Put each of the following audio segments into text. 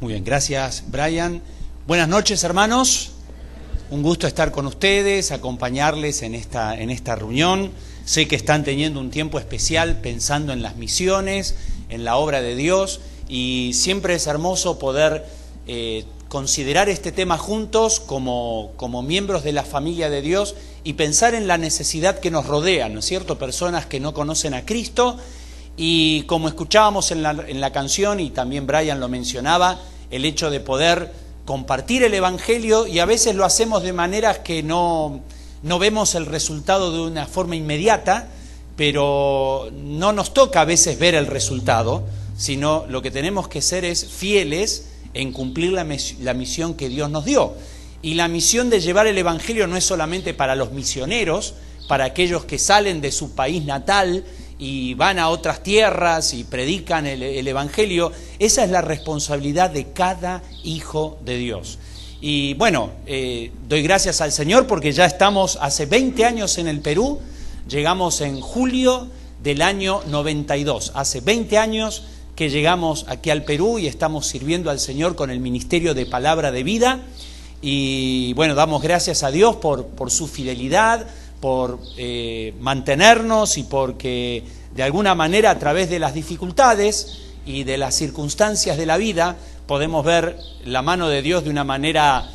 Muy bien, gracias Brian. Buenas noches, hermanos. Un gusto estar con ustedes, acompañarles en esta reunión. Sé que están teniendo un tiempo especial pensando en las misiones, en la obra de Dios, y siempre es hermoso poder considerar este tema juntos como miembros de la familia de Dios y pensar en la necesidad que nos rodea, ¿no es cierto? Personas que no conocen a Cristo, y como escuchábamos en la canción, y también Brian lo mencionaba, el hecho de poder compartir el Evangelio, y a veces lo hacemos de maneras que no vemos el resultado de una forma inmediata, pero no nos toca a veces ver el resultado, sino lo que tenemos que ser es fieles en cumplir la misión que Dios nos dio. Y la misión de llevar el Evangelio no es solamente para los misioneros, para aquellos que salen de su país natal y van a otras tierras y predican el Evangelio. Esa es la responsabilidad de cada hijo de Dios. Y bueno, doy gracias al Señor porque ya estamos hace 20 años en el Perú. Llegamos en julio del año 92. Hace 20 años que llegamos aquí al Perú y estamos sirviendo al Señor con el Ministerio de Palabra de Vida. Y bueno, damos gracias a Dios por su fidelidad, por mantenernos, y porque de alguna manera a través de las dificultades y de las circunstancias de la vida podemos ver la mano de Dios de una manera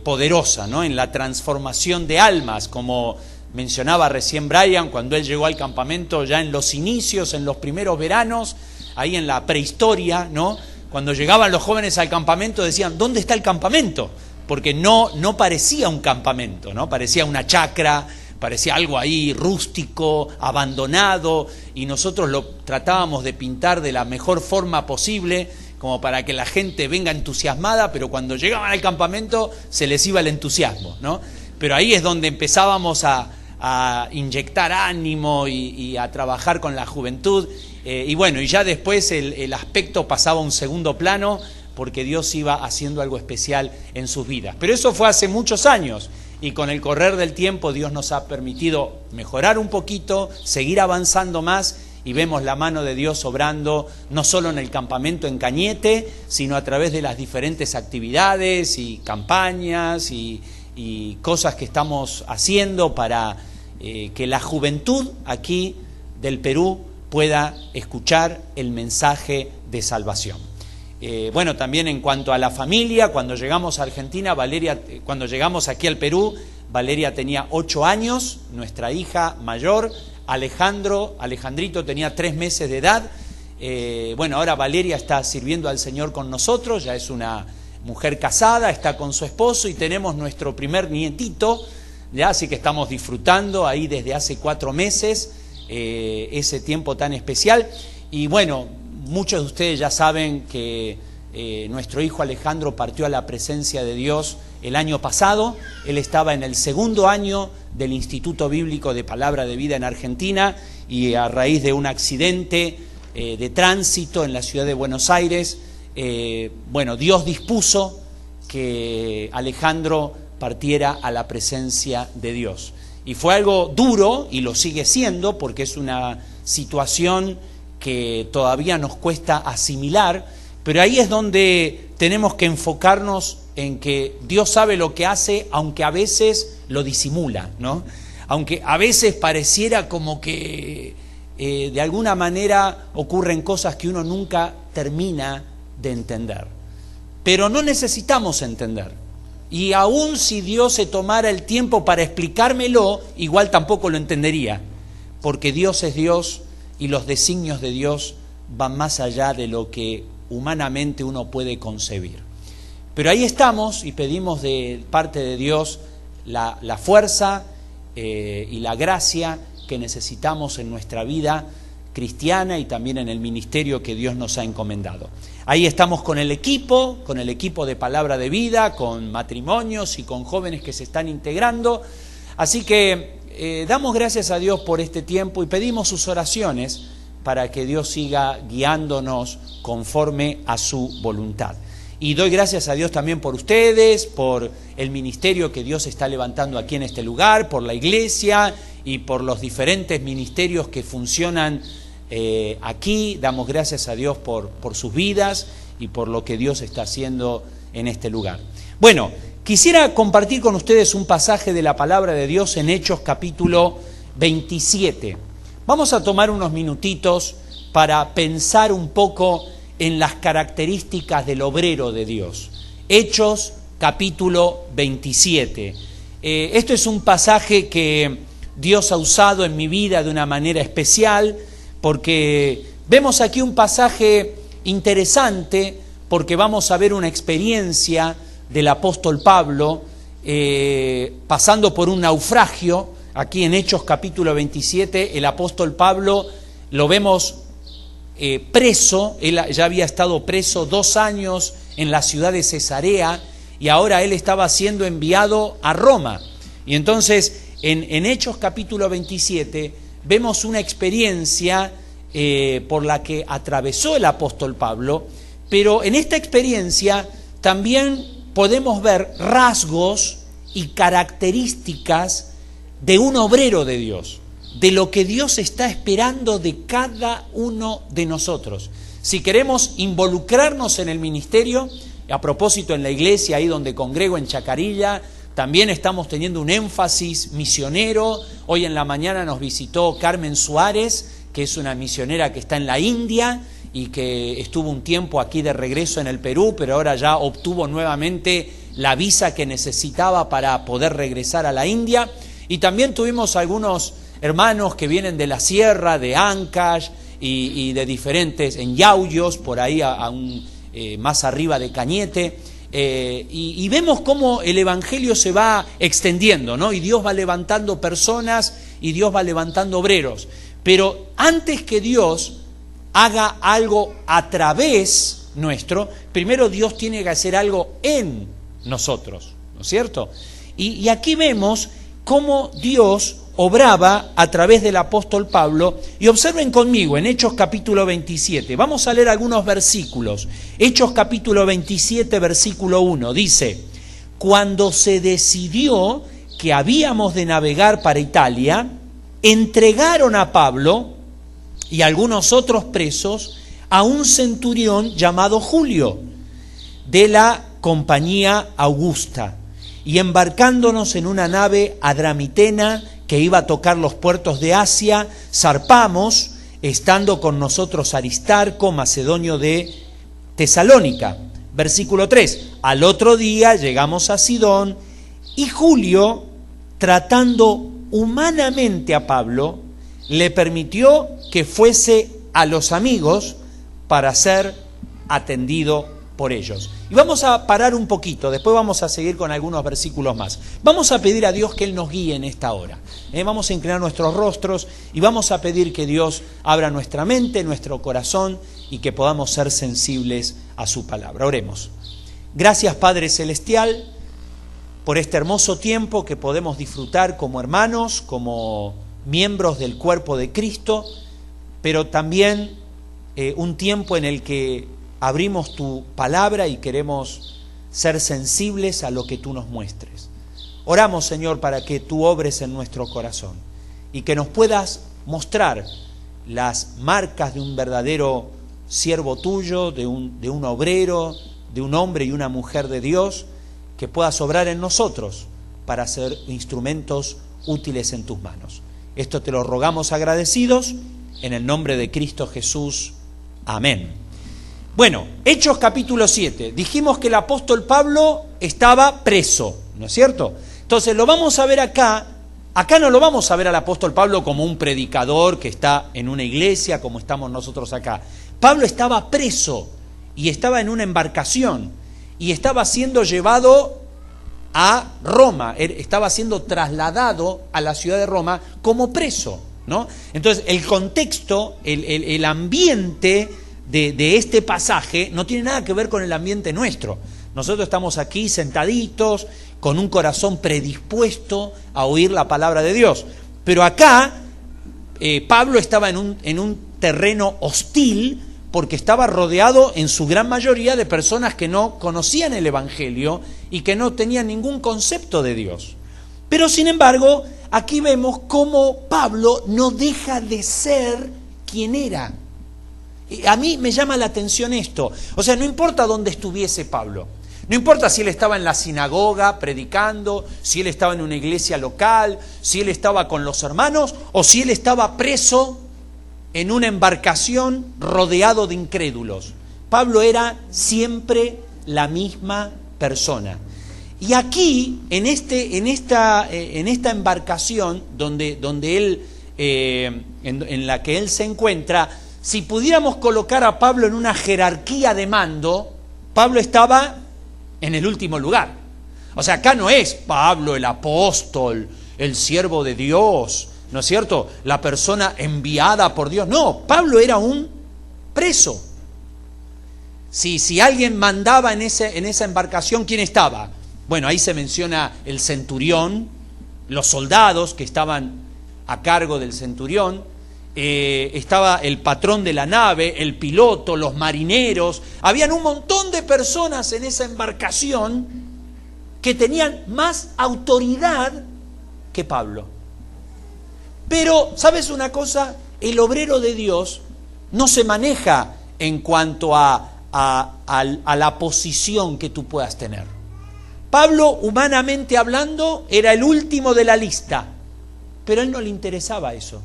poderosa, ¿no? En la transformación de almas, como mencionaba recién Brian, cuando él llegó al campamento ya en los inicios, en los primeros veranos, ahí en la prehistoria, ¿no? Cuando llegaban los jóvenes al campamento decían, ¿dónde está el campamento? Porque no parecía un campamento, ¿no? Parecía una chacra, parecía algo ahí rústico, abandonado, y nosotros lo tratábamos de pintar de la mejor forma posible, como para que la gente venga entusiasmada, pero cuando llegaban al campamento se les iba el entusiasmo, ¿no? Pero ahí es donde empezábamos a inyectar ánimo y a trabajar con la juventud. Y bueno, y ya después el aspecto pasaba a un segundo plano, porque Dios iba haciendo algo especial en sus vidas. Pero eso fue hace muchos años, y con el correr del tiempo Dios nos ha permitido mejorar un poquito, seguir avanzando más, y vemos la mano de Dios obrando no solo en el campamento en Cañete, sino a través de las diferentes actividades y campañas y cosas que estamos haciendo para que la juventud aquí del Perú pueda escuchar el mensaje de salvación. Bueno, también en cuanto a la familia, cuando llegamos a Argentina, cuando llegamos aquí al Perú, Valeria tenía 8 años, nuestra hija mayor. Alejandrito tenía 3 meses de edad. Bueno, ahora Valeria está sirviendo al Señor con nosotros, ya es una mujer casada, está con su esposo, y tenemos nuestro primer nietito, ya, así que estamos disfrutando ahí desde hace 4 meses ese tiempo tan especial. Y bueno, muchos de ustedes ya saben que nuestro hijo Alejandro partió a la presencia de Dios el año pasado. Él estaba en el 2º año del Instituto Bíblico de Palabra de Vida en Argentina, y a raíz de un accidente de tránsito en la ciudad de Buenos Aires, bueno, Dios dispuso que Alejandro partiera a la presencia de Dios. Y fue algo duro, y lo sigue siendo, porque es una situación que todavía nos cuesta asimilar, pero ahí es donde tenemos que enfocarnos en que Dios sabe lo que hace, aunque a veces lo disimula, ¿no? Aunque a veces pareciera como que de alguna manera ocurren cosas que uno nunca termina de entender. Pero no necesitamos entender. Y aún si Dios se tomara el tiempo para explicármelo, igual tampoco lo entendería, porque Dios es Dios, y los designios de Dios van más allá de lo que humanamente uno puede concebir. Pero ahí estamos, y pedimos de parte de Dios la fuerza y la gracia que necesitamos en nuestra vida cristiana y también en el ministerio que Dios nos ha encomendado. Ahí estamos con el equipo de Palabra de Vida, con matrimonios y con jóvenes que se están integrando. Así que damos gracias a Dios por este tiempo y pedimos sus oraciones para que Dios siga guiándonos conforme a su voluntad. Y doy gracias a Dios también por ustedes, por el ministerio que Dios está levantando aquí en este lugar, por la iglesia y por los diferentes ministerios que funcionan aquí. Damos gracias a Dios por sus vidas y por lo que Dios está haciendo en este lugar. Bueno, quisiera compartir con ustedes un pasaje de la palabra de Dios en Hechos capítulo 27. Vamos a tomar unos minutitos para pensar un poco en las características del obrero de Dios. Hechos capítulo 27. Esto es un pasaje que Dios ha usado en mi vida de una manera especial, porque vemos aquí un pasaje interesante, porque vamos a ver una experiencia del apóstol Pablo pasando por un naufragio. Aquí en Hechos capítulo 27 el apóstol Pablo lo vemos preso. Él ya había estado preso 2 años en la ciudad de Cesarea y ahora él estaba siendo enviado a Roma. Y entonces en Hechos capítulo 27 vemos una experiencia por la que atravesó el apóstol Pablo, pero en esta experiencia también podemos ver rasgos y características de un obrero de Dios, de lo que Dios está esperando de cada uno de nosotros. Si queremos involucrarnos en el ministerio, a propósito en la iglesia, ahí donde congrego en Chacarilla, también estamos teniendo un énfasis misionero. Hoy en la mañana nos visitó Carmen Suárez, que es una misionera que está en la India y que estuvo un tiempo aquí de regreso en el Perú, pero ahora ya obtuvo nuevamente la visa que necesitaba para poder regresar a la India. Y también tuvimos algunos hermanos que vienen de la sierra, de Ancash y de diferentes, en Yauyos, por ahí más arriba de Cañete. Y vemos cómo el evangelio se va extendiendo, ¿no? Y Dios va levantando personas y Dios va levantando obreros. Pero antes que Dios haga algo a través nuestro, primero Dios tiene que hacer algo en nosotros, ¿no es cierto? Y aquí vemos cómo Dios obraba a través del apóstol Pablo. Y observen conmigo en Hechos capítulo 27. Vamos a leer algunos versículos. Hechos capítulo 27, versículo 1. Dice: cuando se decidió que habíamos de navegar para Italia, entregaron a Pablo y algunos otros presos a un centurión llamado Julio, de la compañía Augusta, y embarcándonos en una nave adramitena que iba a tocar los puertos de Asia, zarpamos, estando con nosotros Aristarco, macedonio de Tesalónica. Versículo 3, al otro día llegamos a Sidón, y Julio, tratando humanamente a Pablo, le permitió que fuese a los amigos para ser atendido por ellos. Y vamos a parar un poquito, después vamos a seguir con algunos versículos más. Vamos a pedir a Dios que Él nos guíe en esta hora. Vamos a inclinar nuestros rostros y vamos a pedir que Dios abra nuestra mente, nuestro corazón y que podamos ser sensibles a su palabra. Oremos. Gracias, Padre Celestial, por este hermoso tiempo que podemos disfrutar como hermanos, como miembros del cuerpo de Cristo, pero también un tiempo en el que abrimos tu palabra y queremos ser sensibles a lo que tú nos muestres. Oramos, Señor, para que tú obres en nuestro corazón y que nos puedas mostrar las marcas de un verdadero siervo tuyo, de un obrero, de un hombre y una mujer de Dios, que puedas obrar en nosotros para ser instrumentos útiles en tus manos. Esto te lo rogamos agradecidos en el nombre de Cristo Jesús. Amén. Bueno, Hechos capítulo 7. Dijimos que el apóstol Pablo estaba preso, ¿no es cierto? Entonces lo vamos a ver acá. Acá no lo vamos a ver al apóstol Pablo como un predicador que está en una iglesia como estamos nosotros acá. Pablo estaba preso y estaba en una embarcación y estaba siendo llevado a Roma. Él estaba siendo trasladado a la ciudad de Roma como preso, ¿no? Entonces el contexto, el ambiente de este pasaje no tiene nada que ver con el ambiente nuestro. Nosotros estamos aquí sentaditos con un corazón predispuesto a oír la palabra de Dios. Pero acá Pablo estaba en un terreno hostil porque estaba rodeado en su gran mayoría de personas que no conocían el Evangelio y que no tenían ningún concepto de Dios. Pero sin embargo, aquí vemos cómo Pablo no deja de ser quién era. A mí me llama la atención esto. O sea, no importa dónde estuviese Pablo. No importa si él estaba en la sinagoga predicando, si él estaba en una iglesia local, si él estaba con los hermanos o si él estaba preso en una embarcación rodeado de incrédulos. Pablo era siempre la misma persona. Y aquí, en esta embarcación donde él, en la que él se encuentra, si pudiéramos colocar a Pablo en una jerarquía de mando, Pablo estaba en el último lugar. O sea, acá no es Pablo el apóstol, el siervo de Dios, ¿no es cierto? La persona enviada por Dios. No, Pablo era un preso. Si alguien mandaba en esa embarcación, ¿quién estaba? Bueno, ahí se menciona el centurión, los soldados que estaban a cargo del centurión, estaba el patrón de la nave, el piloto, los marineros. Habían un montón de personas en esa embarcación que tenían más autoridad que Pablo. Pero, ¿sabes una cosa? El obrero de Dios no se maneja en cuanto a la posición que tú puedas tener. Pablo, humanamente hablando, era el último de la lista, pero a él no le interesaba eso.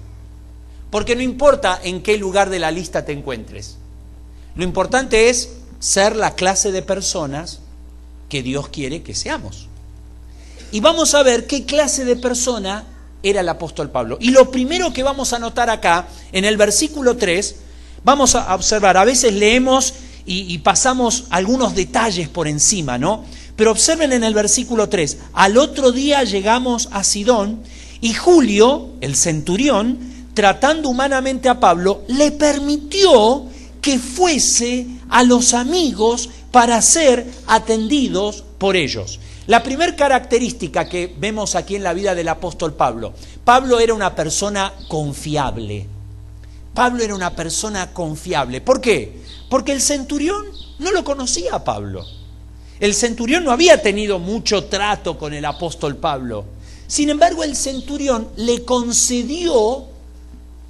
Porque no importa en qué lugar de la lista te encuentres. Lo importante es ser la clase de personas que Dios quiere que seamos. Y vamos a ver qué clase de persona era el apóstol Pablo. Y lo primero que vamos a notar acá, en el versículo 3, vamos a observar, a veces leemos y pasamos algunos detalles por encima, ¿no? Pero observen en el versículo 3, al otro día llegamos a Sidón y Julio, el centurión, tratando humanamente a Pablo, le permitió que fuese a los amigos para ser atendidos por ellos. La primera característica que vemos aquí en la vida del apóstol Pablo, Pablo era una persona confiable. Pablo era una persona confiable. ¿Por qué? Porque el centurión no lo conocía a Pablo. El centurión no había tenido mucho trato con el apóstol Pablo. Sin embargo, el centurión le concedió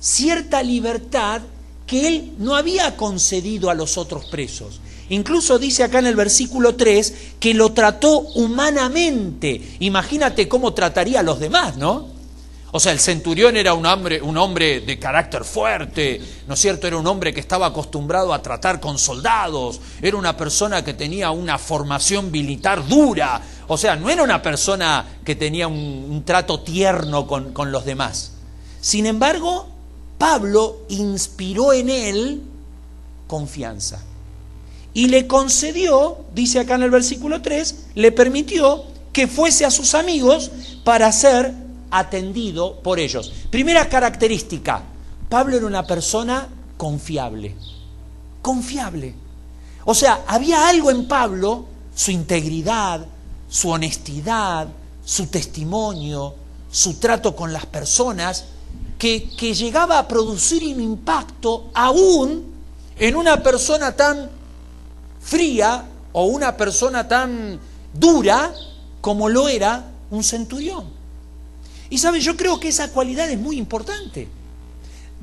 cierta libertad que él no había concedido a los otros presos. Incluso dice acá en el versículo 3 que lo trató humanamente. Imagínate cómo trataría a los demás, ¿no? O sea, el centurión era un hombre de carácter fuerte, ¿no es cierto? Era un hombre que estaba acostumbrado a tratar con soldados, era una persona que tenía una formación militar dura, o sea, no era una persona que tenía un trato tierno con los demás. Sin embargo, Pablo inspiró en él confianza y le concedió, dice acá en el versículo 3, le permitió que fuese a sus amigos para ser atendido por ellos. Primera característica, Pablo era una persona confiable. Confiable. O sea, había algo en Pablo, su integridad, su honestidad, su testimonio, su trato con las personas, que llegaba a producir un impacto aún en una persona tan fría o una persona tan dura como lo era un centurión. Y saben, yo creo que esa cualidad es muy importante.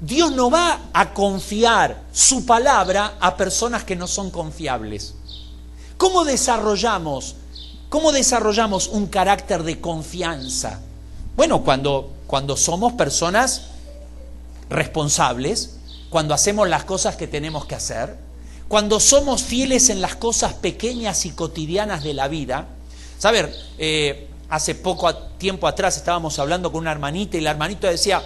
Dios no va a confiar su palabra a personas que no son confiables. ¿Cómo desarrollamos un carácter de confianza? Bueno, cuando somos personas responsables, cuando hacemos las cosas que tenemos que hacer, cuando somos fieles en las cosas pequeñas y cotidianas de la vida. ¿Saben? Hace poco tiempo atrás estábamos hablando con una hermanita y la hermanita decía: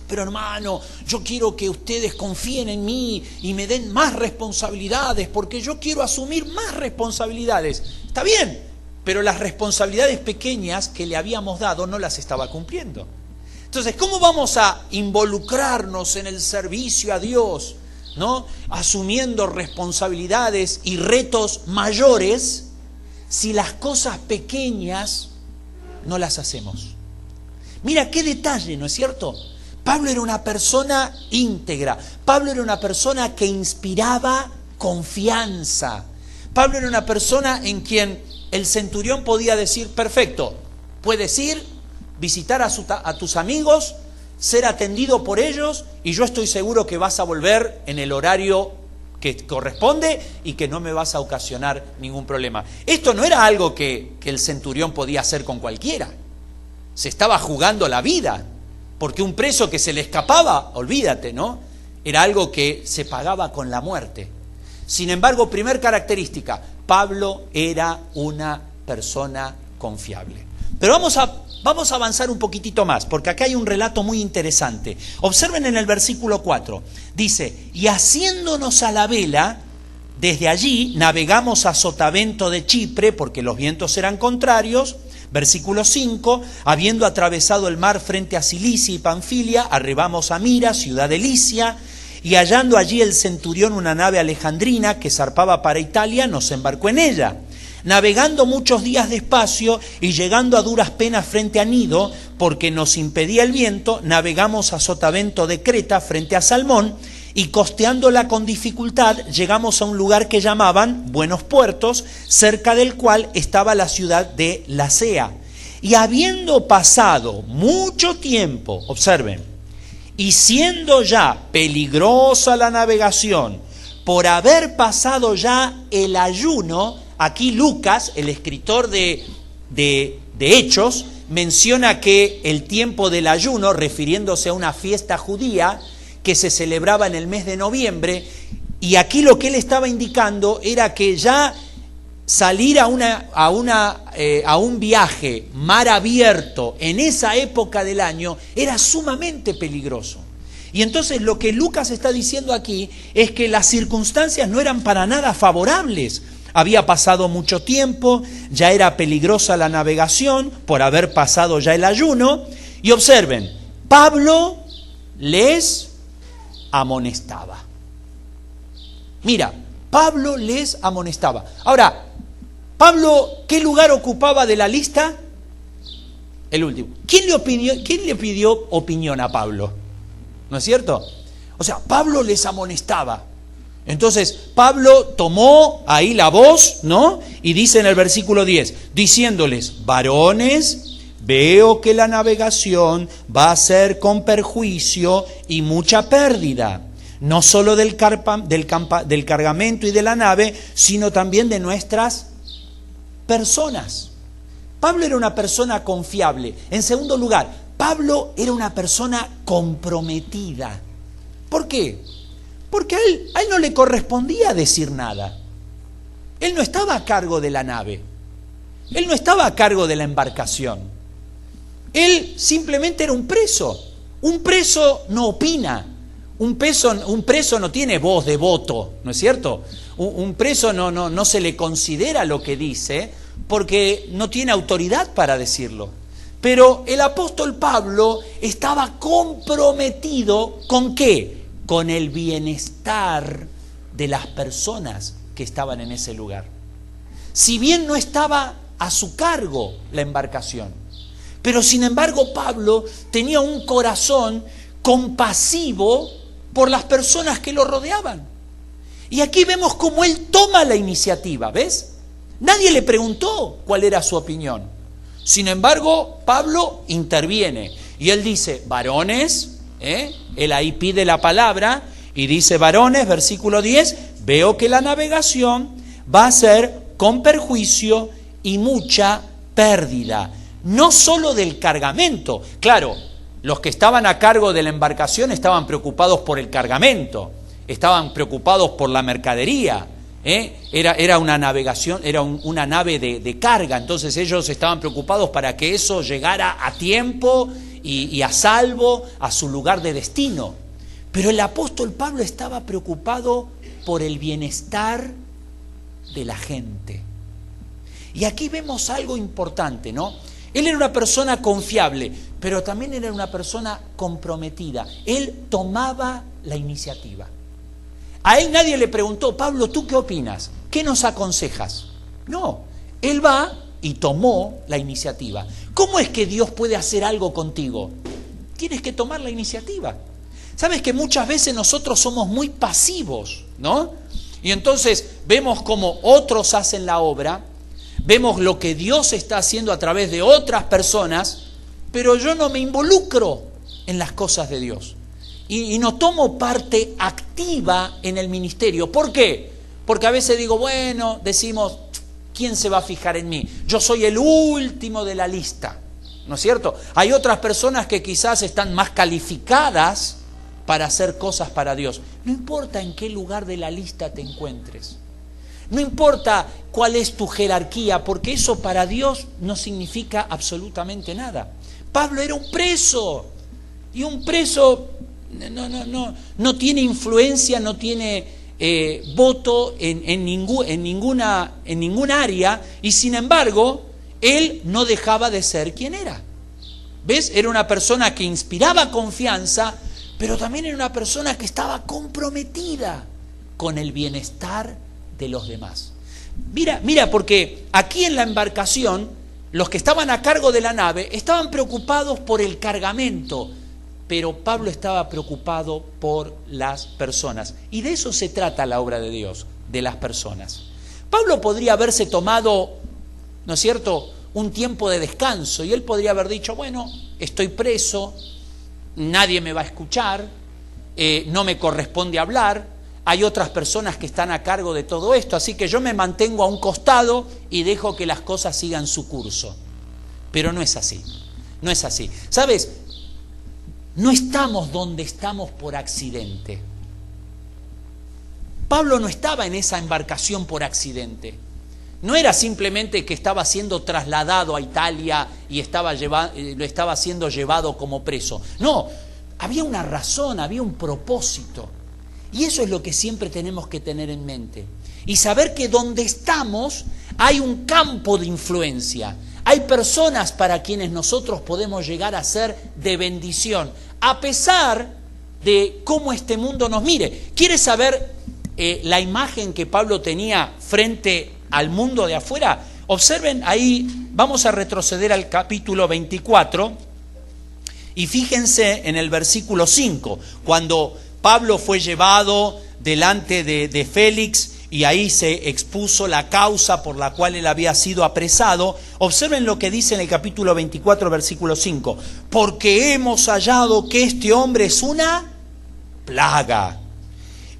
pero hermano, yo quiero que ustedes confíen en mí y me den más responsabilidades porque yo quiero asumir más responsabilidades. Está bien, pero las responsabilidades pequeñas que le habíamos dado no las estaba cumpliendo. Entonces, ¿cómo vamos a involucrarnos en el servicio a Dios, ¿no? Asumiendo responsabilidades y retos mayores si las cosas pequeñas no las hacemos? Mira qué detalle, ¿no es cierto? Pablo era una persona íntegra. Pablo era una persona que inspiraba confianza. Pablo era una persona en quien el centurión podía decir: perfecto, puedes ir, visitar a tus amigos, ser atendido por ellos y yo estoy seguro que vas a volver en el horario que corresponde y que no me vas a ocasionar ningún problema. Esto no era algo que el centurión podía hacer con cualquiera. Se estaba jugando la vida, porque un preso que se le escapaba, olvídate, ¿no? Era algo que se pagaba con la muerte. Sin embargo, primer característica, Pablo era una persona confiable. Pero vamos a avanzar un poquitito más, porque acá hay un relato muy interesante. Observen en el versículo 4, dice, y haciéndonos a la vela, desde allí navegamos a Sotavento de Chipre, porque los vientos eran contrarios. Versículo 5, habiendo atravesado el mar frente a Cilicia y Panfilia, arribamos a Mira, ciudad de Licia, y hallando allí el centurión una nave alejandrina que zarpaba para Italia, nos embarcó en ella. Navegando muchos días despacio y llegando a duras penas frente a Nido, porque nos impedía el viento, navegamos a Sotavento de Creta frente a Salmón, y costeándola con dificultad llegamos a un lugar que llamaban Buenos Puertos, cerca del cual estaba la ciudad de Lasea. Y habiendo pasado mucho tiempo, observen, y siendo ya peligrosa la navegación, por haber pasado ya el ayuno, aquí Lucas, el escritor de Hechos, menciona que el tiempo del ayuno, refiriéndose a una fiesta judía que se celebraba en el mes de noviembre, y aquí lo que él estaba indicando era que ya salir a un viaje mar abierto en esa época del año era sumamente peligroso. Y entonces lo que Lucas está diciendo aquí es que las circunstancias no eran para nada favorables. Había pasado mucho tiempo, ya era peligrosa la navegación por haber pasado ya el ayuno. Y observen, Pablo les amonestaba. Mira, Pablo les amonestaba. Ahora, Pablo, ¿qué lugar ocupaba de la lista? El último. ¿Quién le pidió opinión a Pablo? ¿No es cierto? O sea, Pablo les amonestaba. Entonces, Pablo tomó ahí la voz, ¿no? Y dice en el versículo 10, diciéndoles, varones, veo que la navegación va a ser con perjuicio y mucha pérdida, no solo del cargamento y de la nave, sino también de nuestras personas. Pablo era una persona confiable. En segundo lugar, Pablo era una persona comprometida. ¿Por qué? Porque a él no le correspondía decir nada. Él no estaba a cargo de la nave. Él no estaba a cargo de la embarcación. Él simplemente era un preso. Un preso no opina. Un preso no tiene voz de voto, ¿no es cierto? Un preso no se le considera lo que dice porque no tiene autoridad para decirlo. Pero el apóstol Pablo estaba comprometido ¿con qué? Con el bienestar de las personas que estaban en ese lugar. Si bien no estaba a su cargo la embarcación, pero sin embargo Pablo tenía un corazón compasivo por las personas que lo rodeaban. Y aquí vemos cómo él toma la iniciativa, ¿ves? Nadie le preguntó cuál era su opinión. Sin embargo, Pablo interviene y él dice, varones, él ahí pide la palabra y dice, varones, versículo 10, veo que la navegación va a ser con perjuicio y mucha pérdida. No solo del cargamento, claro, los que estaban a cargo de la embarcación estaban preocupados por el cargamento, estaban preocupados por la mercadería. Era una navegación, era una nave de carga, entonces ellos estaban preocupados para que eso llegara a tiempo y a salvo a su lugar de destino. Pero el apóstol Pablo estaba preocupado por el bienestar de la gente. Y aquí vemos algo importante, ¿no? Él era una persona confiable, pero también era una persona comprometida. Él tomaba la iniciativa. A él nadie le preguntó, Pablo, ¿tú qué opinas? ¿Qué nos aconsejas? No, él va y tomó la iniciativa. ¿Cómo es que Dios puede hacer algo contigo? Tienes que tomar la iniciativa. Sabes que muchas veces nosotros somos muy pasivos, ¿no? Y entonces vemos cómo otros hacen la obra, vemos lo que Dios está haciendo a través de otras personas, pero yo no me involucro. en las cosas de Dios. Y no tomo parte activa en el ministerio. ¿Por qué? Porque a veces decimos, ¿quién se va a fijar en mí? Yo soy el último de la lista, ¿no es cierto? Hay otras personas que quizás están más calificadas para hacer cosas para Dios. No importa en qué lugar de la lista te encuentres. No importa cuál es tu jerarquía, porque eso para Dios no significa absolutamente nada. Pablo era un preso, y un preso no tiene influencia, no tiene voto en ninguna área, y sin embargo, él no dejaba de ser quien era. ¿Ves? Era una persona que inspiraba confianza, pero también era una persona que estaba comprometida con el bienestar de los demás. Mira, porque aquí en la embarcación, los que estaban a cargo de la nave estaban preocupados por el cargamento, pero Pablo estaba preocupado por las personas. Y de eso se trata la obra de Dios, de las personas. Pablo podría haberse tomado, ¿no es cierto?, un tiempo de descanso, y él podría haber dicho, estoy preso, nadie me va a escuchar, no me corresponde hablar, hay otras personas que están a cargo de todo esto, así que yo me mantengo a un costado y dejo que las cosas sigan su curso. Pero no es así, no es así. ¿Sabes? No estamos donde estamos por accidente. Pablo no estaba en esa embarcación por accidente. No era simplemente que estaba siendo trasladado a Italia y lo estaba siendo llevado como preso. No, había una razón, había un propósito. Y eso es lo que siempre tenemos que tener en mente. Y saber que donde estamos hay un campo de influencia. Hay personas para quienes nosotros podemos llegar a ser de bendición, a pesar de cómo este mundo nos mire. ¿Quieres saber la imagen que Pablo tenía frente al mundo de afuera? Observen ahí, vamos a retroceder al capítulo 24 y fíjense en el versículo 5, cuando Pablo fue llevado delante de Félix y ahí se expuso la causa por la cual él había sido apresado. Observen lo que dice en el capítulo 24, versículo 5. Porque hemos hallado que este hombre es una plaga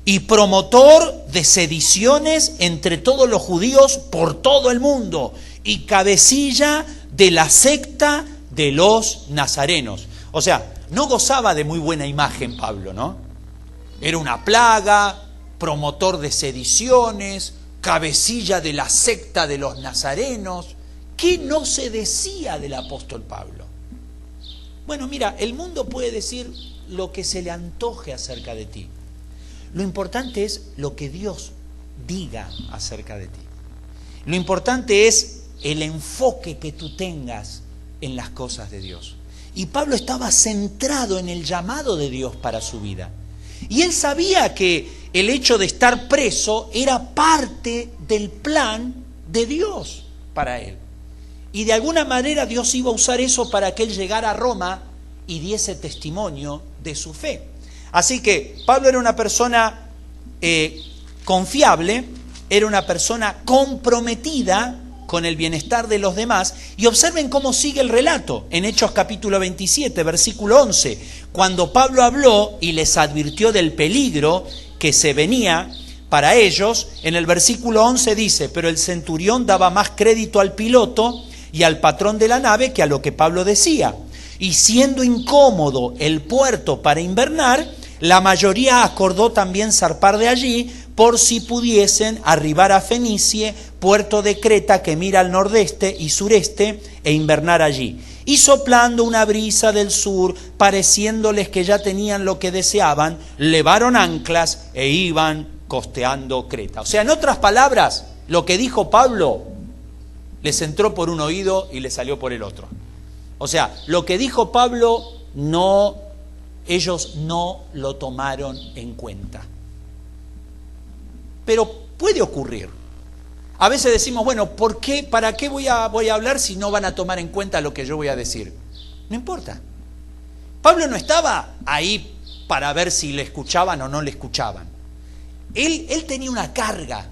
y promotor de sediciones entre todos los judíos por todo el mundo y cabecilla de la secta de los nazarenos. O sea, no gozaba de muy buena imagen Pablo, ¿no? Era una plaga, promotor de sediciones, cabecilla de la secta de los nazarenos. ¿Qué no se decía del apóstol Pablo? Bueno, mira, el mundo puede decir lo que se le antoje acerca de ti. Lo importante es lo que Dios diga acerca de ti. Lo importante es el enfoque que tú tengas en las cosas de Dios. Y Pablo estaba centrado en el llamado de Dios para su vida. Y él sabía que el hecho de estar preso era parte del plan de Dios para él. Y de alguna manera Dios iba a usar eso para que él llegara a Roma y diese testimonio de su fe. Así que Pablo era una persona confiable, era una persona comprometida con el bienestar de los demás. Y observen cómo sigue el relato en Hechos capítulo 27, versículo 11. Cuando Pablo habló y les advirtió del peligro que se venía para ellos, en el versículo 11 dice, pero el centurión daba más crédito al piloto y al patrón de la nave que a lo que Pablo decía. Y siendo incómodo el puerto para invernar, la mayoría acordó también zarpar de allí por si pudiesen arribar a Fenicie, puerto de Creta que mira al nordeste y sureste, e invernar allí. Y soplando una brisa del sur, pareciéndoles que ya tenían lo que deseaban, levaron anclas e iban costeando Creta. O sea, en otras palabras, lo que dijo Pablo les entró por un oído y les salió por el otro. O sea, lo que dijo Pablo ellos no lo tomaron en cuenta. Pero puede ocurrir. A veces decimos, bueno, ¿para qué voy a hablar si no van a tomar en cuenta lo que yo voy a decir? No importa. Pablo no estaba ahí para ver si le escuchaban o no le escuchaban. Él tenía una carga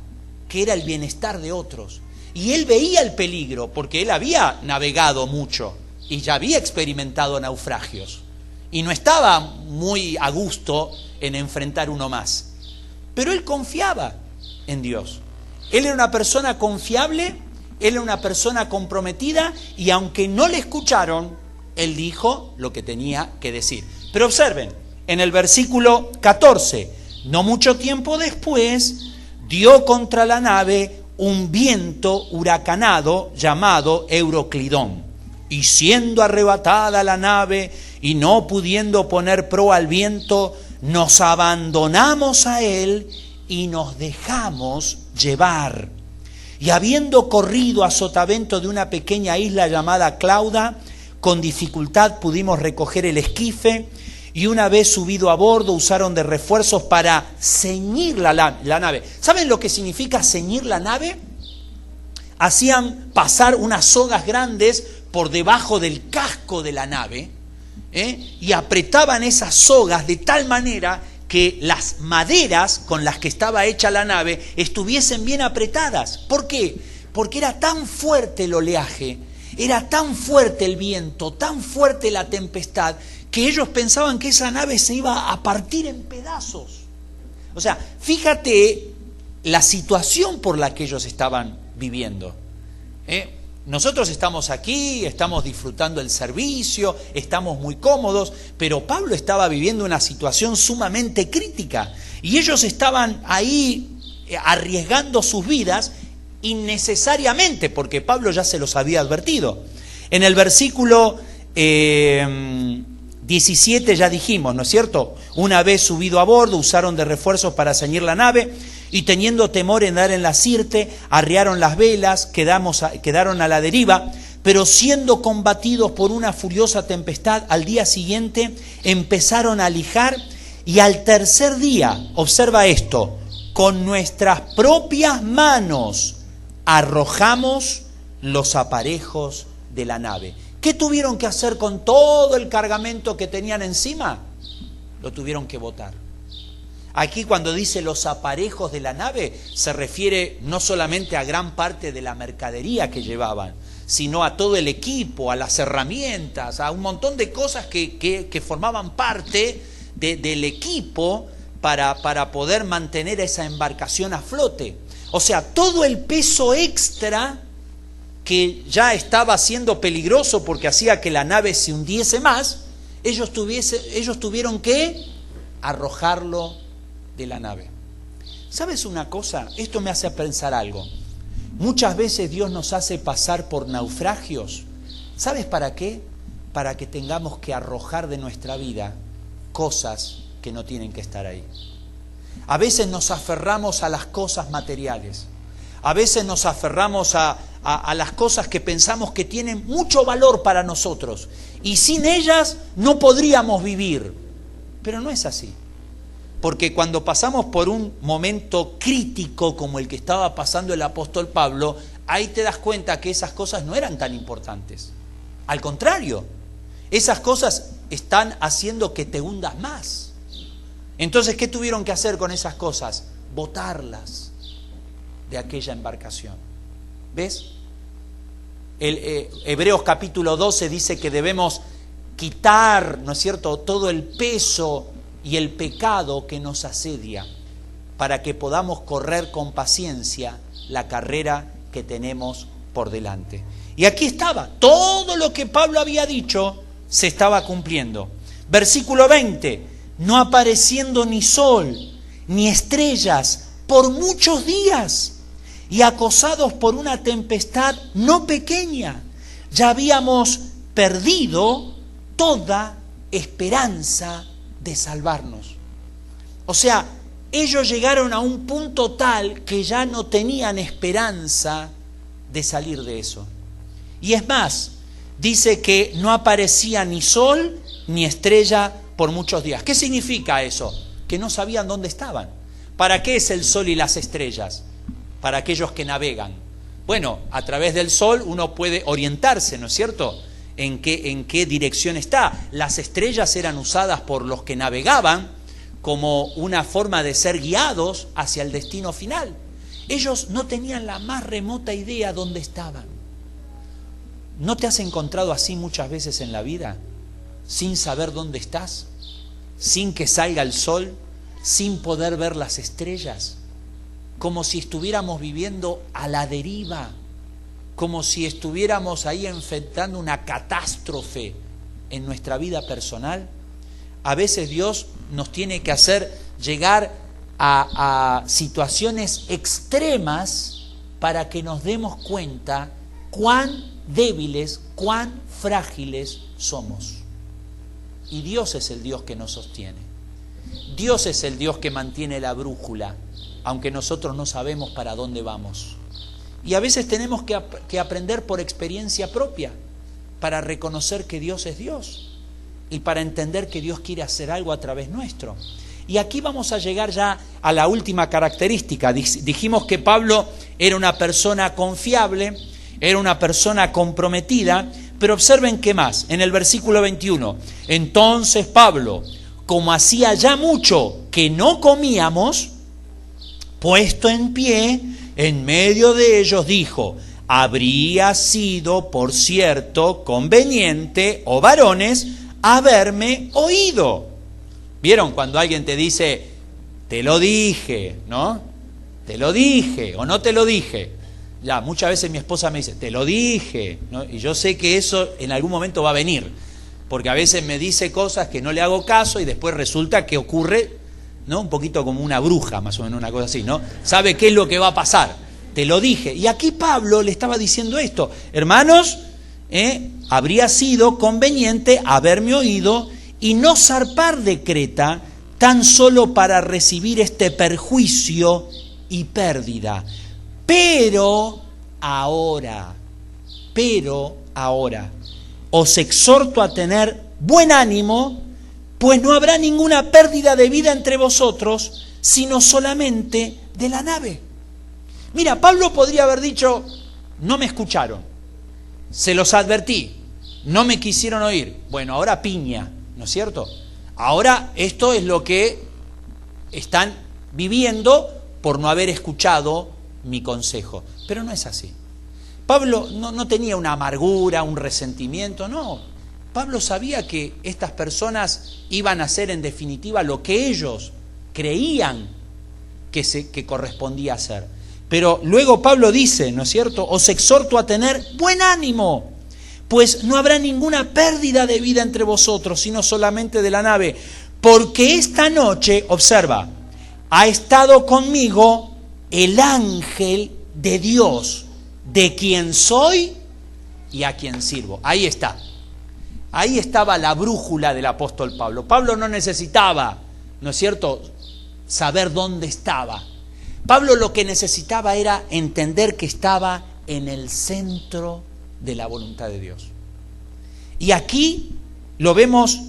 que era el bienestar de otros. Y él veía el peligro porque él había navegado mucho y ya había experimentado naufragios. y no estaba muy a gusto en enfrentar uno más. Pero él confiaba en Dios. Él era una persona confiable, él era una persona comprometida, y aunque no le escucharon, él dijo lo que tenía que decir. Pero observen, en el versículo 14, no mucho tiempo después, dio contra la nave un viento huracanado llamado Euroclidón. Y siendo arrebatada la nave y no pudiendo poner proa al viento, nos abandonamos a él y nos dejamos llevar. Y habiendo corrido a sotavento de una pequeña isla llamada Clauda, con dificultad pudimos recoger el esquife, y una vez subido a bordo usaron de refuerzos para ceñir la nave. ¿Saben lo que significa ceñir la nave? Hacían pasar unas sogas grandes por debajo del casco de la nave, y apretaban esas sogas de tal manera que las maderas con las que estaba hecha la nave estuviesen bien apretadas. ¿Por qué? Porque era tan fuerte el oleaje, era tan fuerte el viento, tan fuerte la tempestad, que ellos pensaban que esa nave se iba a partir en pedazos. O sea, fíjate la situación por la que ellos estaban viviendo. Nosotros estamos aquí, estamos disfrutando el servicio, estamos muy cómodos, pero Pablo estaba viviendo una situación sumamente crítica y ellos estaban ahí arriesgando sus vidas innecesariamente, porque Pablo ya se los había advertido. En el versículo 17 ya dijimos, ¿no es cierto? Una vez subido a bordo, usaron de refuerzos para ceñir la nave, y teniendo temor en dar en la sirte, arriaron las velas, quedaron a la deriva, pero siendo combatidos por una furiosa tempestad, al día siguiente empezaron a lijar, y al tercer día, observa esto, con nuestras propias manos arrojamos los aparejos de la nave. ¿Qué tuvieron que hacer con todo el cargamento que tenían encima? Lo tuvieron que botar. Aquí cuando dice los aparejos de la nave, se refiere no solamente a gran parte de la mercadería que llevaban, sino a todo el equipo, a las herramientas, a un montón de cosas que formaban parte del equipo para poder mantener esa embarcación a flote. O sea, todo el peso extra que ya estaba siendo peligroso porque hacía que la nave se hundiese más, ellos tuvieron que arrojarlo de la nave. ¿Sabes una cosa? Esto me hace pensar algo. Muchas veces Dios nos hace pasar por naufragios. ¿Sabes para qué? Para que tengamos que arrojar de nuestra vida cosas que no tienen que estar ahí. A veces nos aferramos a las cosas materiales. A veces nos aferramos a las cosas que pensamos que tienen mucho valor para nosotros. Y sin ellas no podríamos vivir. Pero no es así. Porque cuando pasamos por un momento crítico como el que estaba pasando el apóstol Pablo, ahí te das cuenta que esas cosas no eran tan importantes. Al contrario, esas cosas están haciendo que te hundas más. Entonces, ¿qué tuvieron que hacer con esas cosas? Botarlas de aquella embarcación. ¿Ves? Hebreos capítulo 12 dice que debemos quitar, ¿no es cierto?, todo el peso y el pecado que nos asedia, para que podamos correr con paciencia la carrera que tenemos por delante. Y aquí estaba, todo lo que Pablo había dicho se estaba cumpliendo. Versículo 20, no apareciendo ni sol, ni estrellas, por muchos días, y acosados por una tempestad no pequeña, ya habíamos perdido toda esperanza de salvarnos. O sea, ellos llegaron a un punto tal que ya no tenían esperanza de salir de eso. Y es más, dice que no aparecía ni sol ni estrella por muchos días. ¿Qué significa eso? Que no sabían dónde estaban. ¿Para qué es el sol y las estrellas? Para aquellos que navegan. Bueno, a través del sol uno puede orientarse, ¿no es cierto?, en qué dirección está. Las estrellas eran usadas por los que navegaban como una forma de ser guiados hacia el destino final. Ellos no tenían la más remota idea dónde estaban. ¿No te has encontrado así muchas veces en la vida? sin saber dónde estás, sin que salga el sol, sin poder ver las estrellas, como si estuviéramos viviendo a la deriva, como si estuviéramos ahí enfrentando una catástrofe en nuestra vida personal. A veces Dios nos tiene que hacer llegar a situaciones extremas para que nos demos cuenta cuán débiles, cuán frágiles somos. Y Dios es el Dios que nos sostiene. Dios es el Dios que mantiene la brújula, aunque nosotros no sabemos para dónde vamos. Y a veces tenemos que aprender por experiencia propia para reconocer que Dios es Dios y para entender que Dios quiere hacer algo a través nuestro. Y aquí vamos a llegar ya a la última característica. Dijimos que Pablo era una persona confiable, era una persona comprometida, pero observen qué más, en el versículo 21. Entonces Pablo, como hacía ya mucho que no comíamos, puesto en pie, en medio de ellos dijo: habría sido, por cierto, conveniente, oh varones, haberme oído. ¿Vieron cuando alguien te dice, te lo dije, ¿no? Te lo dije o no te lo dije? Ya, muchas veces mi esposa me dice, te lo dije, ¿no? Y yo sé que eso en algún momento va a venir, porque a veces me dice cosas que no le hago caso y después resulta que ocurre, ¿no? Un poquito como una bruja, más o menos una cosa así, ¿no? Sabe qué es lo que va a pasar. Te lo dije. Y aquí Pablo le estaba diciendo esto: hermanos, habría sido conveniente haberme oído y no zarpar de Creta tan solo para recibir este perjuicio y pérdida. Pero ahora, os exhorto a tener buen ánimo, pues no habrá ninguna pérdida de vida entre vosotros, sino solamente de la nave. Mira, Pablo podría haber dicho, no me escucharon, se los advertí, no me quisieron oír. Bueno, ahora piña, ¿no es cierto? Ahora esto es lo que están viviendo por no haber escuchado mi consejo. Pero no es así. Pablo no tenía una amargura, un resentimiento, no. Pablo sabía que estas personas iban a hacer en definitiva lo que ellos creían que correspondía hacer. Pero luego Pablo dice, ¿no es cierto? Os exhorto a tener buen ánimo, pues no habrá ninguna pérdida de vida entre vosotros, sino solamente de la nave. Porque esta noche, observa, ha estado conmigo el ángel de Dios, de quien soy y a quien sirvo. Ahí está. Ahí estaba la brújula del apóstol Pablo. Pablo no necesitaba, ¿no es cierto?, saber dónde estaba. Pablo lo que necesitaba era entender que estaba en el centro de la voluntad de Dios. Y aquí lo vemos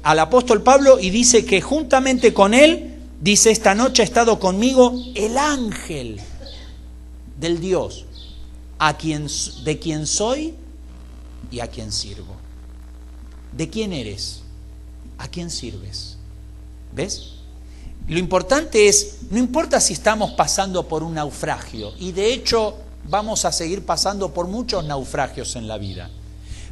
al apóstol Pablo y dice que juntamente con él, dice, esta noche ha estado conmigo el ángel del Dios, de quien soy y a quien sirvo. ¿De quién eres? ¿A quién sirves? ¿Ves? Lo importante es, no importa si estamos pasando por un naufragio, y de hecho vamos a seguir pasando por muchos naufragios en la vida,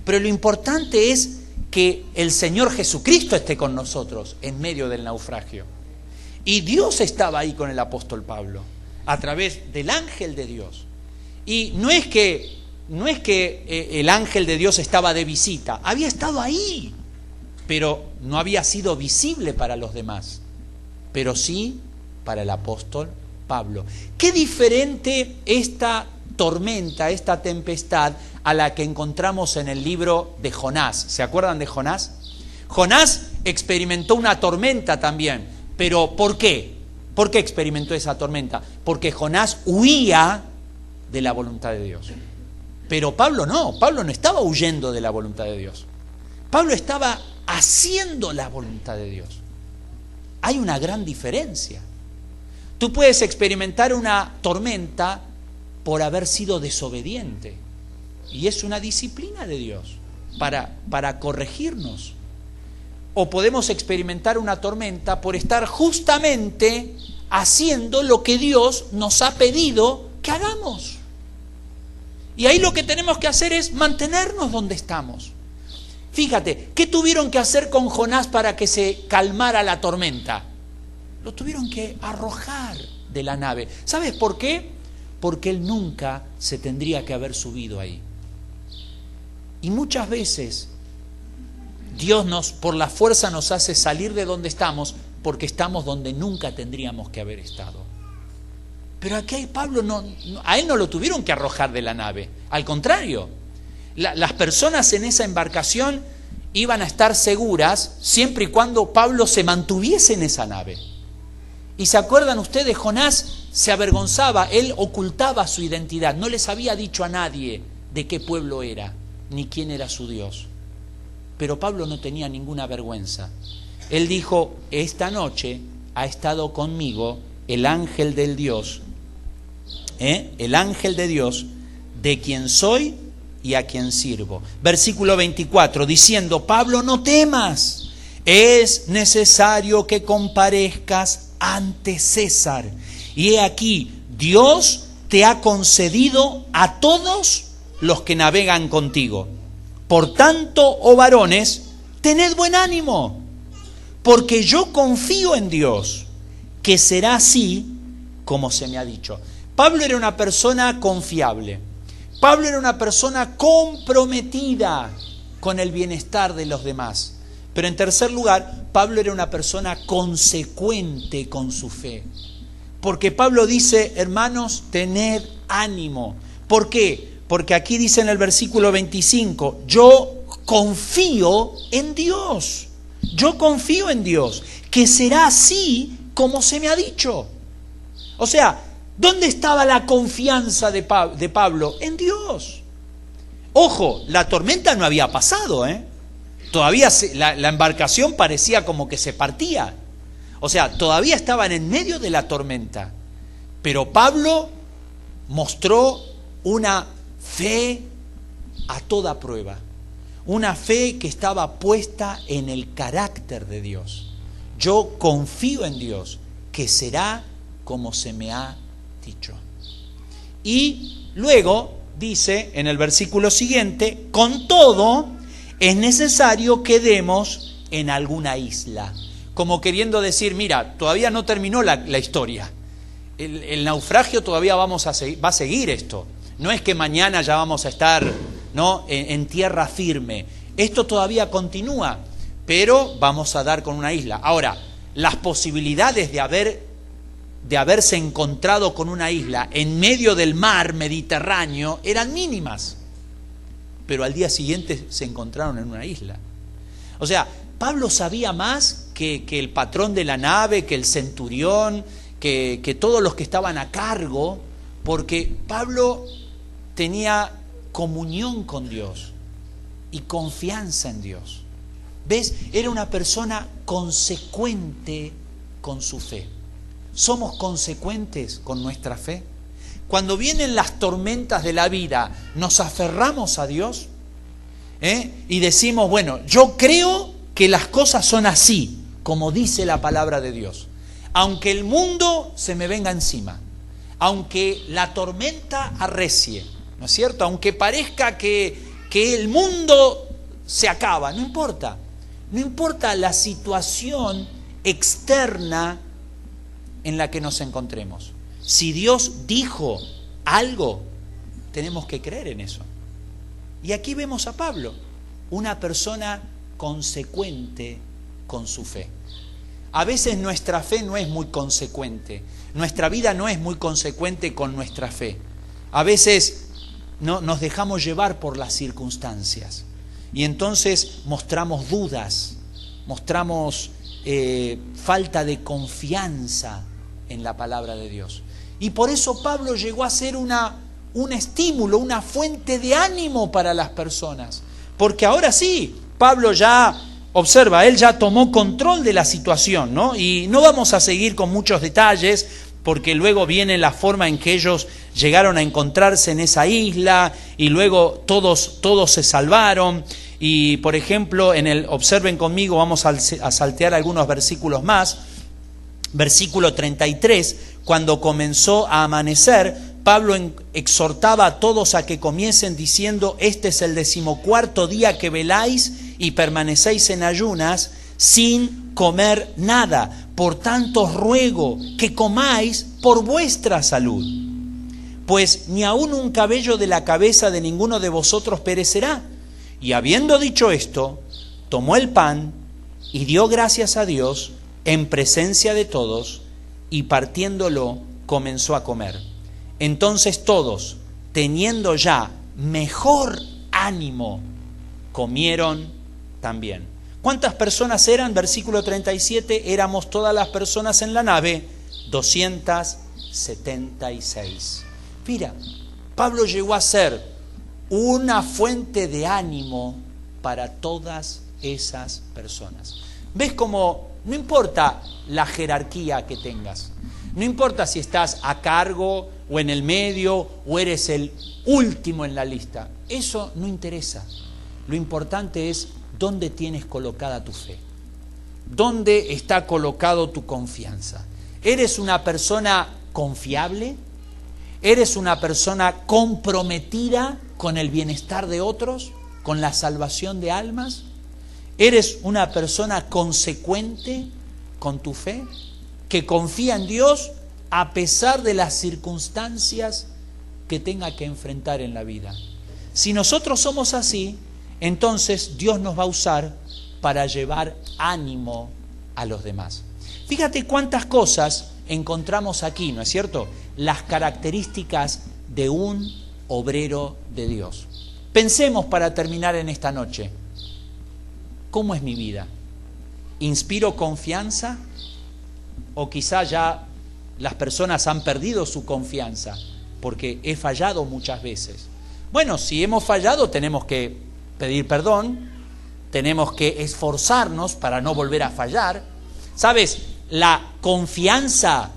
pero lo importante es que el Señor Jesucristo esté con nosotros en medio del naufragio. Y Dios estaba ahí con el apóstol Pablo, a través del ángel de Dios. Y no es que el ángel de Dios estaba de visita, había estado ahí, pero no había sido visible para los demás, pero sí para el apóstol Pablo. Qué diferente esta tormenta, esta tempestad, a la que encontramos en el libro de Jonás. ¿Se acuerdan de Jonás? Jonás experimentó una tormenta también, pero ¿por qué? ¿Por qué experimentó esa tormenta? Porque Jonás huía de la voluntad de Dios. Pero Pablo no estaba huyendo de la voluntad de Dios. Pablo estaba haciendo la voluntad de Dios. Hay una gran diferencia. Tú puedes experimentar una tormenta por haber sido desobediente. Y es una disciplina de Dios para corregirnos. O podemos experimentar una tormenta por estar justamente haciendo lo que Dios nos ha pedido que hagamos. Y ahí lo que tenemos que hacer es mantenernos donde estamos. Fíjate, ¿qué tuvieron que hacer con Jonás para que se calmara la tormenta? Lo tuvieron que arrojar de la nave. ¿Sabes por qué? Porque él nunca se tendría que haber subido ahí. Y muchas veces Dios por la fuerza nos hace salir de donde estamos porque estamos donde nunca tendríamos que haber estado. Pero aquí Pablo a él no lo tuvieron que arrojar de la nave. Al contrario, las personas en esa embarcación iban a estar seguras siempre y cuando Pablo se mantuviese en esa nave. Y se acuerdan ustedes, Jonás se avergonzaba, él ocultaba su identidad, no les había dicho a nadie de qué pueblo era, ni quién era su Dios. Pero Pablo no tenía ninguna vergüenza. Él dijo, esta noche ha estado conmigo el ángel del Dios, el ángel de Dios, de quien soy y a quien sirvo. Versículo 24, diciendo, Pablo, no temas, es necesario que comparezcas ante César. Y he aquí, Dios te ha concedido a todos los que navegan contigo. Por tanto, oh varones, tened buen ánimo, porque yo confío en Dios, que será así como se me ha dicho. Pablo era una persona confiable. Pablo era una persona comprometida con el bienestar de los demás. Pero en tercer lugar, Pablo era una persona consecuente con su fe. Porque Pablo dice, hermanos, tened ánimo. ¿Por qué? Porque aquí dice en el versículo 25, yo confío en Dios. Yo confío en Dios, que será así como se me ha dicho. O sea, ¿dónde estaba la confianza de Pablo? En Dios. Ojo, la tormenta no había pasado, Todavía la embarcación parecía como que se partía. O sea, todavía estaban en medio de la tormenta. Pero Pablo mostró una fe a toda prueba. Una fe que estaba puesta en el carácter de Dios. Yo confío en Dios, que será como se me ha dicho. Y luego dice en el versículo siguiente, con todo es necesario que demos en alguna isla. Como queriendo decir, mira, todavía no terminó la historia. El naufragio todavía va a seguir esto. No es que mañana ya vamos a estar, ¿no?, en tierra firme. Esto todavía continúa, pero vamos a dar con una isla. Ahora, las posibilidades de haberse encontrado con una isla en medio del mar Mediterráneo eran mínimas. Pero al día siguiente se encontraron en una isla. O sea, Pablo sabía más que el patrón de la nave, que el centurión, que todos los que estaban a cargo, porque Pablo tenía comunión con Dios y confianza en Dios. ¿Ves? Era una persona consecuente con su fe. ¿Somos consecuentes con nuestra fe? Cuando vienen las tormentas de la vida, ¿nos aferramos a Dios? Y decimos, bueno, yo creo que las cosas son así, como dice la palabra de Dios. Aunque el mundo se me venga encima, aunque la tormenta arrecie, ¿no es cierto? Aunque parezca que el mundo se acaba, no importa. No importa la situación externa en la que nos encontremos. Si Dios dijo algo, tenemos que creer en eso. Y aquí vemos a Pablo, una persona consecuente con su fe. A veces nuestra fe no es muy consecuente, nuestra vida no es muy consecuente con nuestra fe. A veces nos dejamos llevar por las circunstancias y entonces mostramos dudas, mostramos falta de confianza en la palabra de Dios. Y por eso Pablo llegó a ser un estímulo, una fuente de ánimo para las personas. Porque ahora sí, Pablo ya, observa, él ya tomó control de la situación, ¿no? Y no vamos a seguir con muchos detalles, porque luego viene la forma en que ellos llegaron a encontrarse en esa isla, y luego todos se salvaron. Y por ejemplo, observen conmigo, vamos a saltear algunos versículos más. Versículo 33, cuando comenzó a amanecer, Pablo exhortaba a todos a que comiesen diciendo, este es el 14º día que veláis y permanecéis en ayunas sin comer nada. Por tanto os ruego que comáis por vuestra salud. Pues ni aun un cabello de la cabeza de ninguno de vosotros perecerá. Y habiendo dicho esto, tomó el pan y dio gracias a Dios en presencia de todos, y partiéndolo comenzó a comer. Entonces todos, teniendo ya mejor ánimo, comieron también. ¿Cuántas personas eran? Versículo 37, éramos todas las personas en la nave, 276. Mira, Pablo llegó a ser una fuente de ánimo para todas esas personas. ¿Ves cómo no importa la jerarquía que tengas? No importa si estás a cargo o en el medio o eres el último en la lista. Eso no interesa. Lo importante es dónde tienes colocada tu fe. ¿Dónde está colocado tu confianza? ¿Eres una persona confiable? ¿Eres una persona comprometida con el bienestar de otros? ¿Con la salvación de almas? ¿Eres una persona consecuente con tu fe? ¿Que confía en Dios a pesar de las circunstancias que tenga que enfrentar en la vida? Si nosotros somos así, entonces Dios nos va a usar para llevar ánimo a los demás. Fíjate cuántas cosas encontramos aquí, ¿no es cierto? Las características de un obrero de Dios. Pensemos para terminar en esta noche, ¿cómo es mi vida? ¿Inspiro confianza? ¿O quizá ya las personas han perdido su confianza porque he fallado muchas veces? Bueno, si hemos fallado tenemos que pedir perdón, tenemos que esforzarnos para no volver a fallar. ¿Sabes? La confianza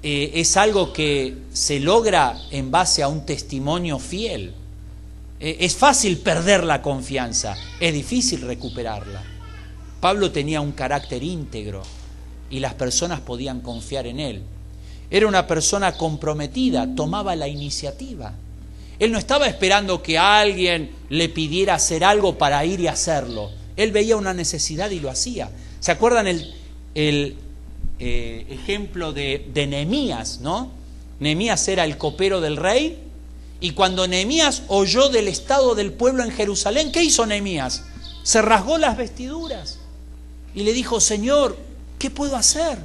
es algo que se logra en base a un testimonio fiel. Es fácil perder la confianza, es difícil recuperarla. Pablo tenía un carácter íntegro y las personas podían confiar en él. Era una persona comprometida, tomaba la iniciativa. Él no estaba esperando que alguien le pidiera hacer algo para ir y hacerlo. Él veía una necesidad y lo hacía. ¿Se acuerdan el ejemplo de Nehemías, ¿no? Nehemías era el copero del rey, y cuando Nehemías oyó del estado del pueblo en Jerusalén, ¿qué hizo Nehemías? Se rasgó las vestiduras y le dijo: Señor, ¿qué puedo hacer?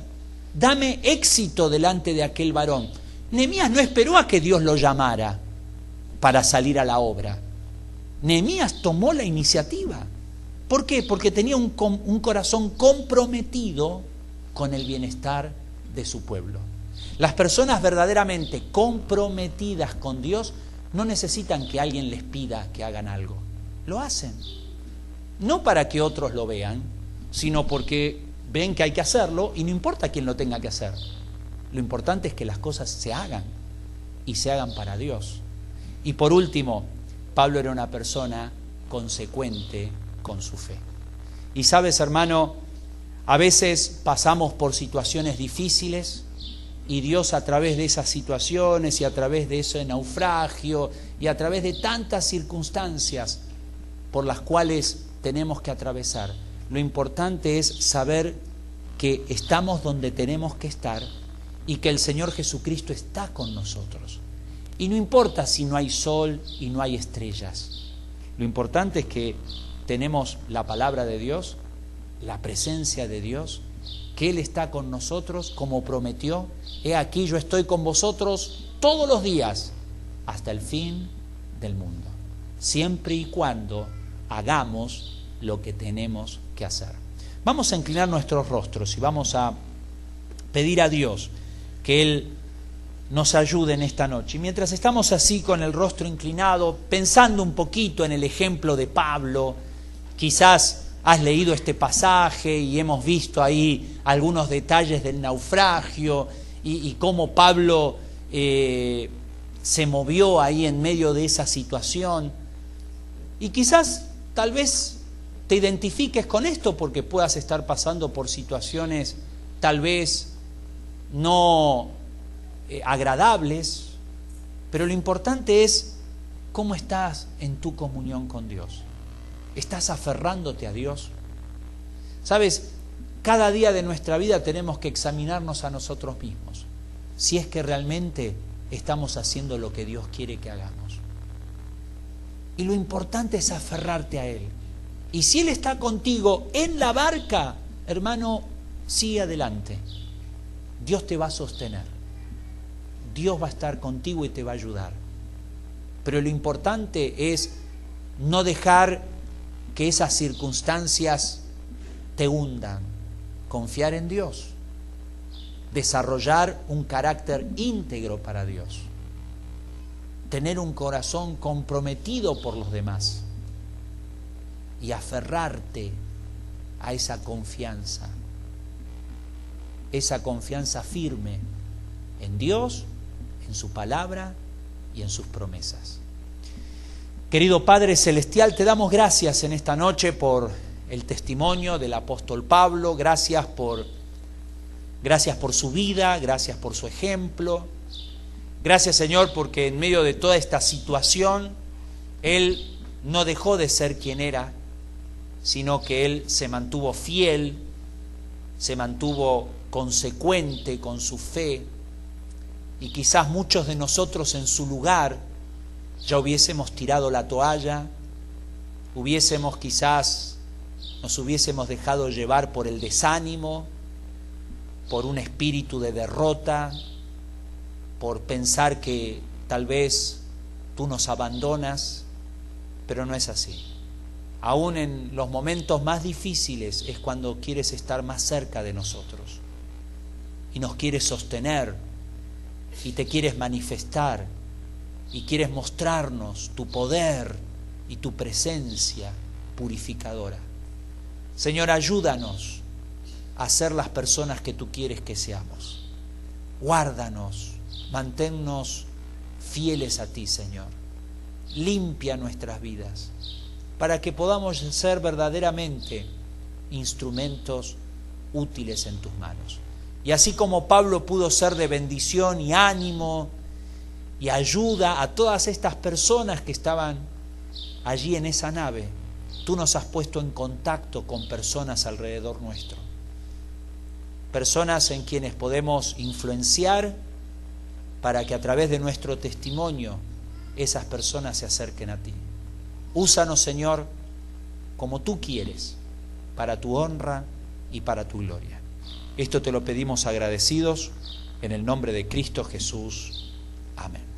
Dame éxito delante de aquel varón. Nehemías no esperó a que Dios lo llamara para salir a la obra. Nehemías tomó la iniciativa. ¿Por qué? Porque tenía un corazón comprometido con el bienestar de su pueblo. Las personas verdaderamente comprometidas con Dios no necesitan que alguien les pida que hagan algo. Lo hacen. No para que otros lo vean, sino porque ven que hay que hacerlo y no importa quién lo tenga que hacer. Lo importante es que las cosas se hagan y se hagan para Dios. Y por último, Pablo era una persona consecuente con su fe. Y sabes, hermano, a veces pasamos por situaciones difíciles y Dios, a través de esas situaciones y a través de ese naufragio y a través de tantas circunstancias por las cuales tenemos que atravesar, lo importante es saber que estamos donde tenemos que estar y que el Señor Jesucristo está con nosotros. Y no importa si no hay sol y no hay estrellas. Lo importante es que tenemos la palabra de Dios, la presencia de Dios, que Él está con nosotros como prometió. He aquí, yo estoy con vosotros todos los días hasta el fin del mundo, siempre y cuando hagamos lo que tenemos que hacer. Vamos a inclinar nuestros rostros y vamos a pedir a Dios que Él nos ayude en esta noche. Y mientras estamos así con el rostro inclinado, pensando un poquito en el ejemplo de Pablo, quizás has leído este pasaje y hemos visto ahí algunos detalles del naufragio y cómo Pablo se movió ahí en medio de esa situación. Y quizás, tal vez, te identifiques con esto porque puedas estar pasando por situaciones tal vez no agradables, pero lo importante es cómo estás en tu comunión con Dios. ¿Estás aferrándote a Dios? ¿Sabes? Cada día de nuestra vida tenemos que examinarnos a nosotros mismos, si es que realmente estamos haciendo lo que Dios quiere que hagamos. Y lo importante es aferrarte a Él. Y si Él está contigo en la barca, hermano, sigue adelante. Dios te va a sostener. Dios va a estar contigo y te va a ayudar. Pero lo importante es no dejar que esas circunstancias te hundan. Confiar en Dios. Desarrollar un carácter íntegro para Dios. Tener un corazón comprometido por los demás. Y aferrarte a esa confianza firme en Dios, en su palabra y en sus promesas. Querido Padre Celestial, te damos gracias en esta noche por el testimonio del apóstol Pablo, gracias por su vida, gracias por su ejemplo, gracias Señor porque en medio de toda esta situación Él no dejó de ser quien era, sino que Él se mantuvo fiel, se mantuvo consecuente con su fe, y quizás muchos de nosotros en su lugar ya hubiésemos tirado la toalla, nos hubiésemos dejado llevar por el desánimo, por un espíritu de derrota, por pensar que tal vez tú nos abandonas, pero no es así. Aún en los momentos más difíciles es cuando quieres estar más cerca de nosotros y nos quieres sostener y te quieres manifestar y quieres mostrarnos tu poder y tu presencia purificadora. Señor, ayúdanos a ser las personas que tú quieres que seamos. Guárdanos, manténnos fieles a ti, Señor. Limpia nuestras vidas para que podamos ser verdaderamente instrumentos útiles en tus manos. Y así como Pablo pudo ser de bendición y ánimo y ayuda a todas estas personas que estaban allí en esa nave, tú nos has puesto en contacto con personas alrededor nuestro. Personas en quienes podemos influenciar para que a través de nuestro testimonio esas personas se acerquen a ti. Úsanos, Señor, como tú quieres, para tu honra y para tu gloria. Esto te lo pedimos agradecidos en el nombre de Cristo Jesús. Amén.